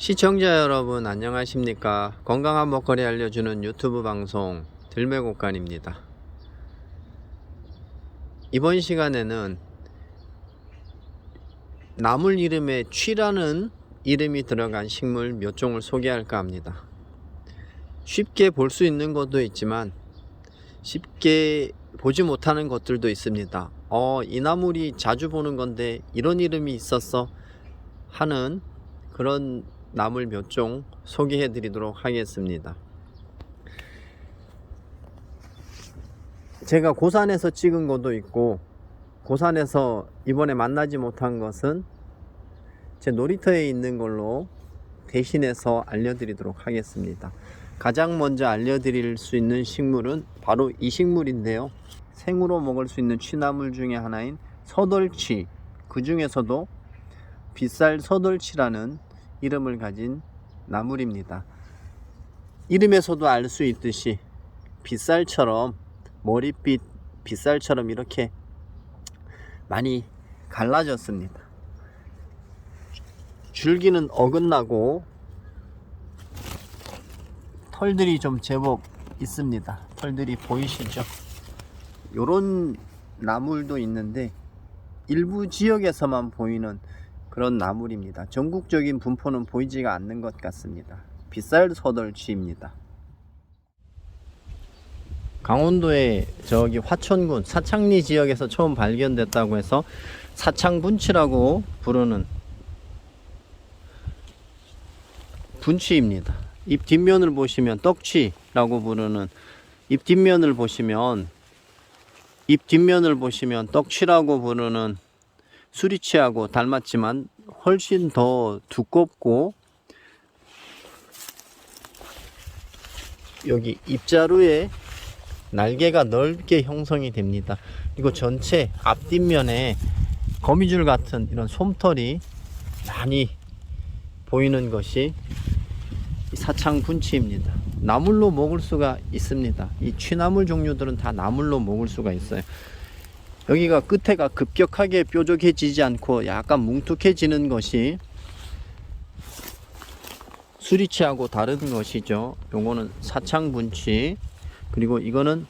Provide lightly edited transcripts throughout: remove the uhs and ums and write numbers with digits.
시청자 여러분 안녕하십니까. 건강한 먹거리 알려주는 유튜브 방송 들매곡간입니다. 이번 시간에는 나물 이름에 취라는 이름이 들어간 식물 몇 종을 소개할까 합니다. 쉽게 볼 수 있는 것도 있지만 쉽게 보지 못하는 것들도 있습니다. 이 나물이 자주 보는 건데 이런 이름이 있었어 하는 그런 나물 몇 종 소개해 드리도록 하겠습니다. 제가 고산에서 찍은 것도 있고, 고산에서 이번에 만나지 못한 것은 제 놀이터에 있는 걸로 대신해서 알려드리도록 하겠습니다. 가장 먼저 알려드릴 수 있는 식물은 바로 이 식물인데요, 생으로 먹을 수 있는 취나물 중에 하나인 서덜치, 그 중에서도 빗살 서덜치라는 이름을 가진 나물입니다. 이름에서도 알 수 있듯이 빗살처럼, 머릿빛 빗살처럼 이렇게 많이 갈라졌습니다. 줄기는 어긋나고 털들이 좀 제법 있습니다. 털들이 보이시죠? 요런 나물도 있는데 일부 지역에서만 보이는 그런 나물입니다. 전국적인 분포는 보이지가 않는 것 같습니다. 빗살 서덜치입니다. 강원도의 저기 화천군 사창리 지역에서 처음 발견됐다고 해서 사창분치라고 부르는 분치입니다. 잎 뒷면을 보시면 떡치라고 부르는 잎 뒷면을 보시면 떡치라고 부르는 수리치하고 닮았지만 훨씬 더 두껍고, 여기 입자루에 날개가 넓게 형성이 됩니다. 그리고 전체 앞뒷면에 거미줄 같은 이런 솜털이 많이 보이는 것이 사창분치입니다. 나물로 먹을 수가 있습니다. 이 취나물 종류들은 다 나물로 먹을 수가 있어요. 여기가 끝에가 급격하게 뾰족해지지 않고 약간 뭉툭해지는 것이 수리치하고 다른 것이죠. 요거는 사창분치, 그리고 이거는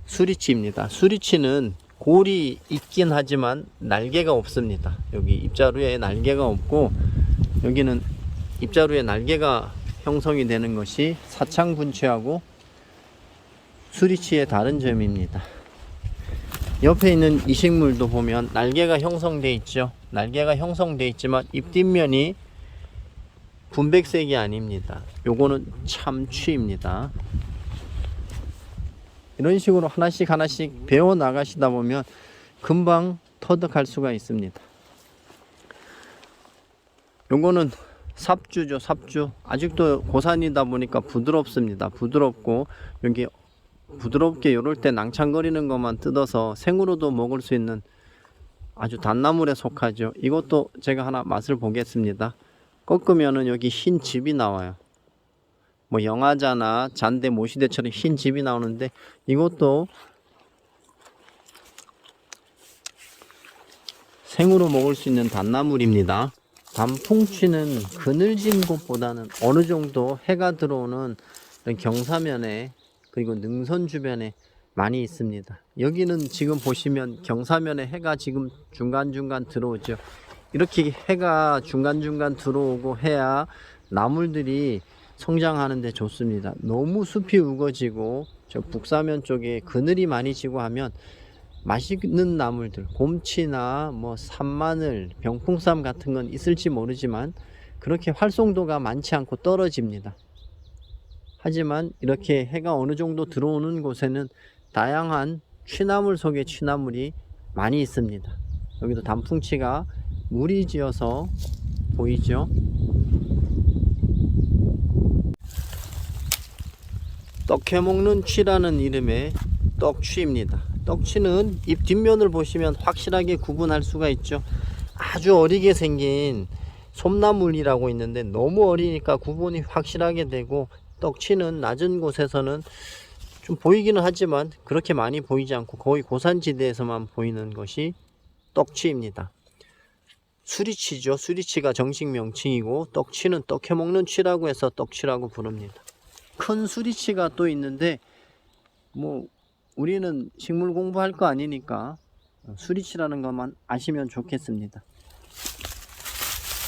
수리치입니다. 수리치는 골이 있긴 하지만 날개가 없습니다. 여기 입자루에 날개가 없고, 여기는 입자루에 날개가 형성이 되는 것이 사창분치하고 수리치의 다른 점입니다. 옆에 있는 이 식물도 보면 날개가 형성되어 있죠. 날개가 형성되어 있지만 잎 뒷면이 분백색이 아닙니다. 요거는 참취입니다. 이런 식으로 하나씩 배워 나가시다 보면 금방 터득할 수가 있습니다. 요거는 삽주죠. 삽주. 아직도 고산이다 보니까 부드럽습니다. 부드럽고, 여기 부드럽게 요럴 때 낭창거리는 것만 뜯어서 생으로도 먹을 수 있는 아주 단나물에 속하죠. 이것도 제가 하나 맛을 보겠습니다. 꺾으면은 여기 흰 즙이 나와요. 뭐 영화자나 잔대, 모시대처럼 흰 즙이 나오는데 이것도 생으로 먹을 수 있는 단나물입니다. 단풍치는 그늘진 곳보다는 어느 정도 해가 들어오는 경사면에, 그리고 능선 주변에 많이 있습니다. 여기는 지금 보시면 경사면에 해가 지금 중간중간 들어오죠. 이렇게 해가 중간중간 들어오고 해야 나물들이 성장하는데 좋습니다. 너무 숲이 우거지고 저 북사면 쪽에 그늘이 많이 지고 하면 맛있는 나물들, 곰치나 뭐 산마늘, 병풍쌈 같은 건 있을지 모르지만 그렇게 활성도가 많지 않고 떨어집니다. 하지만 이렇게 해가 어느 정도 들어오는 곳에는 다양한 취나물 속에 취나물이 많이 있습니다. 여기도 단풍치가 무리 지어서 보이죠? 떡해먹는 취라는 이름의 떡취입니다. 떡취는 잎 뒷면을 보시면 확실하게 구분할 수가 있죠. 아주 어리게 생긴 솜나물이라고 있는데 너무 어리니까 구분이 확실하게 되고, 떡취는 낮은 곳에서는 좀 보이기는 하지만 그렇게 많이 보이지 않고 거의 고산지대에서만 보이는 것이 떡취입니다. 수리치죠. 수리치가 정식 명칭이고, 떡치는 떡 해먹는 치라고 해서 떡치라고 부릅니다. 큰 수리치가 또 있는데, 뭐 우리는 식물 공부할 거 아니니까 수리치라는 것만 아시면 좋겠습니다.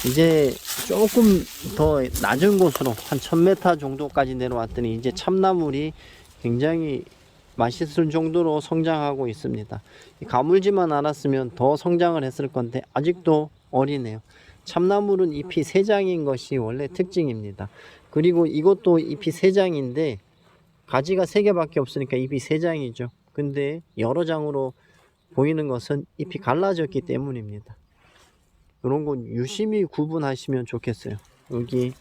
이제 조금 더 낮은 곳으로 한 1000m 정도까지 내려왔더니 이제 참나물이 굉장히 맛있을 정도로 성장하고 있습니다. 가물지만 않았으면 더 성장을 했을 건데 아직도 어리네요. 참나물은 잎이 3장인 것이 원래 특징입니다. 그리고 이것도 잎이 3장인데 가지가 3개밖에 없으니까 잎이 3장이죠. 근데 여러 장으로 보이는 것은 잎이 갈라졌기 때문입니다. 이런 건 유심히 구분하시면 좋겠어요. 여기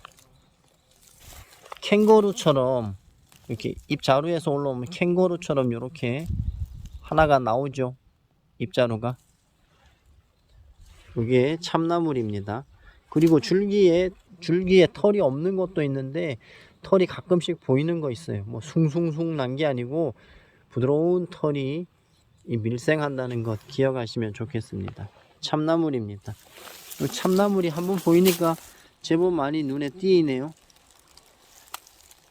캥거루처럼 이렇게 잎자루에서 올라오면 캥거루처럼 이렇게 하나가 나오죠. 잎자루가. 이게 참나물입니다. 그리고 줄기에 털이 없는 것도 있는데 털이 가끔씩 보이는 거 있어요. 뭐 숭숭숭 난 게 아니고 부드러운 털이 밀생한다는 것 기억하시면 좋겠습니다. 참나물입니다. 참나물이 한번 보이니까 제법 많이 눈에 띄네요.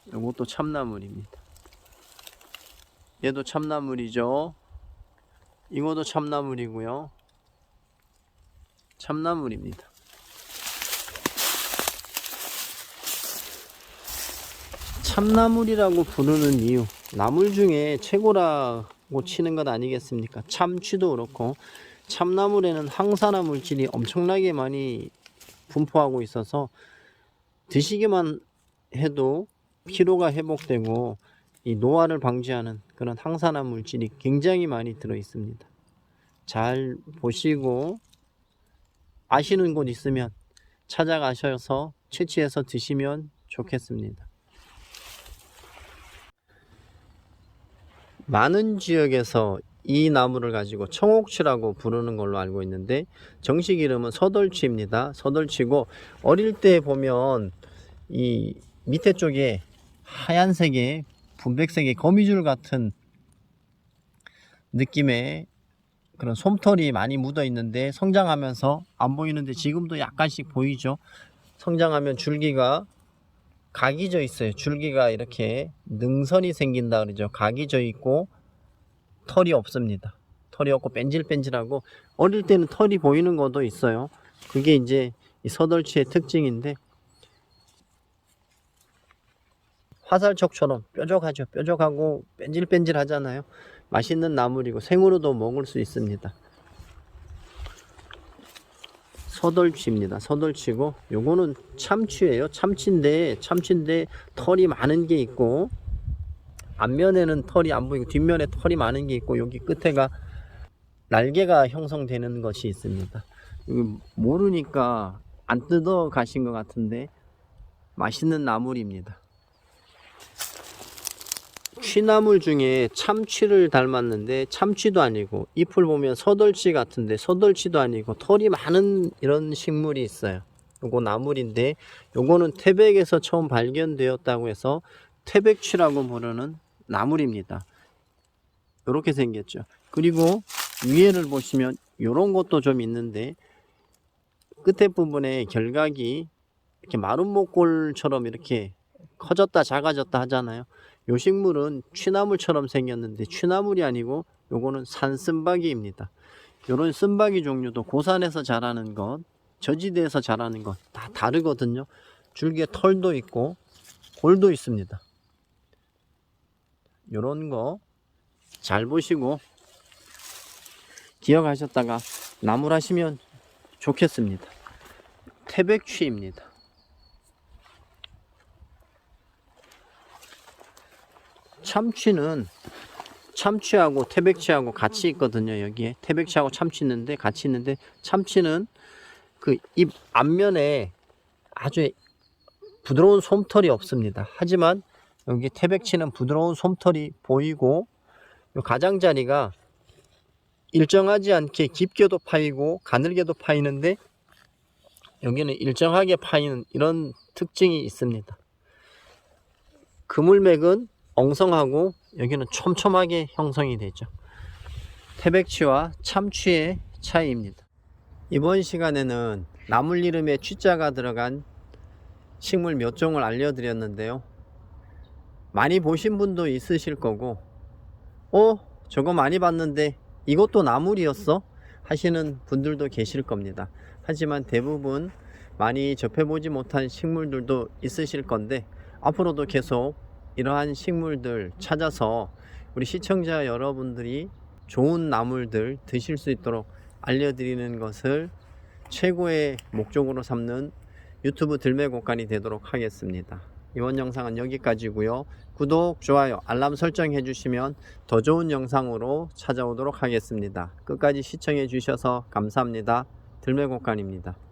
이것도 참나물입니다. 얘도 참나물이죠. 이것도 참나물이고요. 참나물입니다. 참나물이라고 부르는 이유, 나물 중에 최고라고 치는 것 아니겠습니까? 참치도 그렇고 참나물에는 항산화 물질이 엄청나게 많이 분포하고 있어서 드시기만 해도 피로가 회복되고 이 노화를 방지하는 그런 항산화 물질이 굉장히 많이 들어 있습니다. 잘 보시고 아시는 곳 있으면 찾아가셔서 채취해서 드시면 좋겠습니다. 많은 지역에서 이 나무를 가지고 청옥치라고 부르는 걸로 알고 있는데 정식 이름은 서덜치입니다. 서덜치고 어릴 때 보면 이 밑에 쪽에 하얀색의 분백색의 거미줄 같은 느낌의 그런 솜털이 많이 묻어 있는데 성장하면서 안 보이는데 지금도 약간씩 보이죠. 성장하면 줄기가 각이 져 있어요. 줄기가 이렇게 능선이 생긴다 그러죠. 각이 져 있고 털이 없습니다. 털이 없고 뺀질뺀질하고 어릴 때는 털이 보이는 것도 있어요. 그게 이제 이 서덜치의 특징인데 화살촉처럼 뾰족하죠. 뾰족하고 뺀질뺀질하잖아요. 맛있는 나물이고 생으로도 먹을 수 있습니다. 서덜치입니다. 서덜치고 요거는 참치예요. 참치인데 털이 많은 게 있고 앞면에는 털이 안 보이고 뒷면에 털이 많은 게 있고 여기 끝에가 날개가 형성되는 것이 있습니다. 모르니까 안 뜯어 가신 것 같은데 맛있는 나물입니다. 취나물 중에 참치를 닮았는데 참치도 아니고 잎을 보면 서덜치 같은데 서덜치도 아니고 털이 많은 이런 식물이 있어요. 요거 나물인데 요거는 태백에서 처음 발견되었다고 해서 태백취라고 부르는 나물입니다. 요렇게 생겼죠. 그리고 위에를 보시면 요런 것도 좀 있는데 끝에 부분에 결각이 이렇게 마름모꼴처럼 이렇게 커졌다 작아졌다 하잖아요. 요 식물은 취나물처럼 생겼는데 취나물이 아니고 요거는 산쓴바귀입니다. 요런 쓴바귀 종류도 고산에서 자라는 것, 저지대에서 자라는 것 다 다르거든요. 줄기에 털도 있고 골도 있습니다. 요런 거 잘 보시고 기억하셨다가 나물하시면 좋겠습니다. 태백취입니다. 참치는 참치하고 태백치하고 같이 있거든요. 여기에 태백치하고 참치 있는데 같이 있는데 참치는 그 잎 앞면에 아주 부드러운 솜털이 없습니다. 하지만 여기 태백치는 부드러운 솜털이 보이고 요 가장자리가 일정하지 않게 깊게도 파이고 가늘게도 파이는데 여기는 일정하게 파이는 이런 특징이 있습니다. 그물맥은 엉성하고 여기는 촘촘하게 형성이 되죠. 태백치와 참치의 차이입니다. 이번 시간에는 나물 이름에 취자가 들어간 식물 몇 종을 알려드렸는데요. 많이 보신 분도 있으실 거고, 저거 많이 봤는데 이것도 나물이었어? 하시는 분들도 계실 겁니다. 하지만 대부분 많이 접해보지 못한 식물들도 있으실 건데, 앞으로도 계속 이러한 식물들 찾아서 우리 시청자 여러분들이 좋은 나물들 드실 수 있도록 알려드리는 것을 최고의 목적으로 삼는 유튜브 들매곡간이 되도록 하겠습니다. 이번 영상은 여기까지고요. 구독, 좋아요, 알람 설정 해주시면 더 좋은 영상으로 찾아오도록 하겠습니다. 끝까지 시청해 주셔서 감사합니다. 들매곡간입니다.